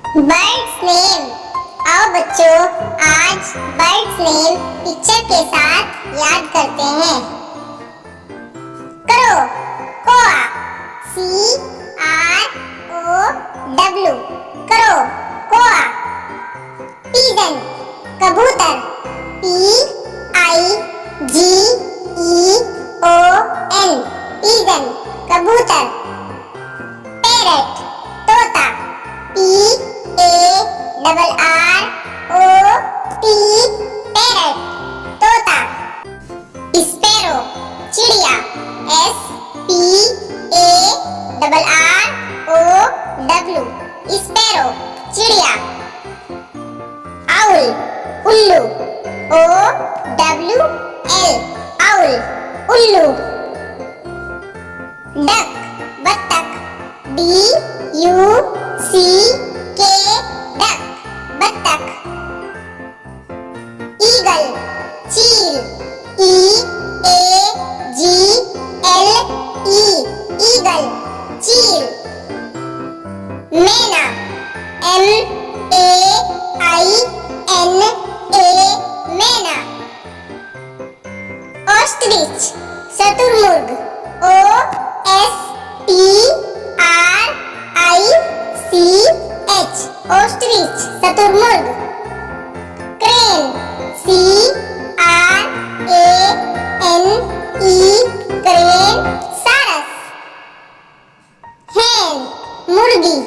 Birds name. आओ बच्चों, आज बर्ड्स नेम पिक्चर के साथ याद करते हैं। करो कोआ, CROW, करो कोआ। पिजन, कबूतर, PIGEON, पिजन, कबूतर। पैरट, तोता, PARROT, पैरट, तोता। स्पैरो, चिड़िया, SPARROW, स्पैरो, चिड़िया। आउल, उल्लू, OWL, आउल, उल्लू। डक, बत्तख, DUCK, डक, बत्तख। ईगल, चील, EAGLE, ईगल, चील। Myna, MAINA, myna. ऑस्ट्रिच, शुतुरमुर्ग, OSTRICH, ऑस्ट्रिच, शुतुरमुर्ग। क्रेन, CRANE, क्रेन, सारस। hen, मुर्गी,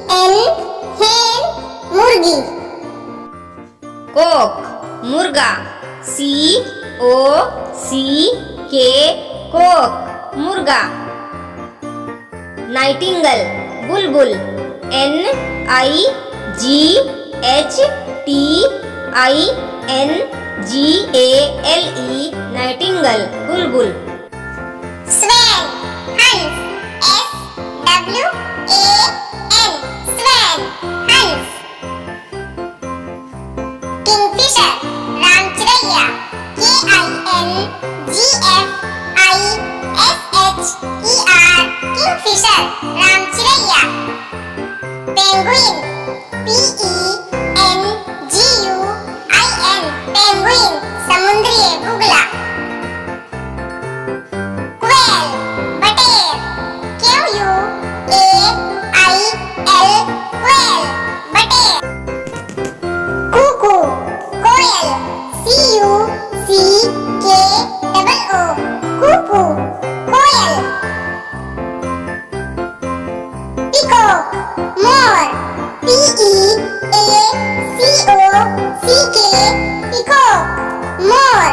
HEN, hen, मुर्गी। कोक, मुर्गा, COCK, कोक, मुर्गा। नाइटिंगल, बुलबुल, NIGHTINGALE, नाइटिंगल, बुलबुल। स्वैन, हंस, SWAN, स्वैन, हंस। किंगफिशर, रामचिरैया, KINGFISHER, Kingfisher, रामचिरैया। Penguin, PENGUIN, penguin, समुद्री बुगला। क्वेल, बटेर, QUAIL, क्वेल, बटेर। कुकू, कोयल, CUCKOO, कुकू, कोयल। पीकॉक, मोर, PEACOCK, पीकॉक, मोर।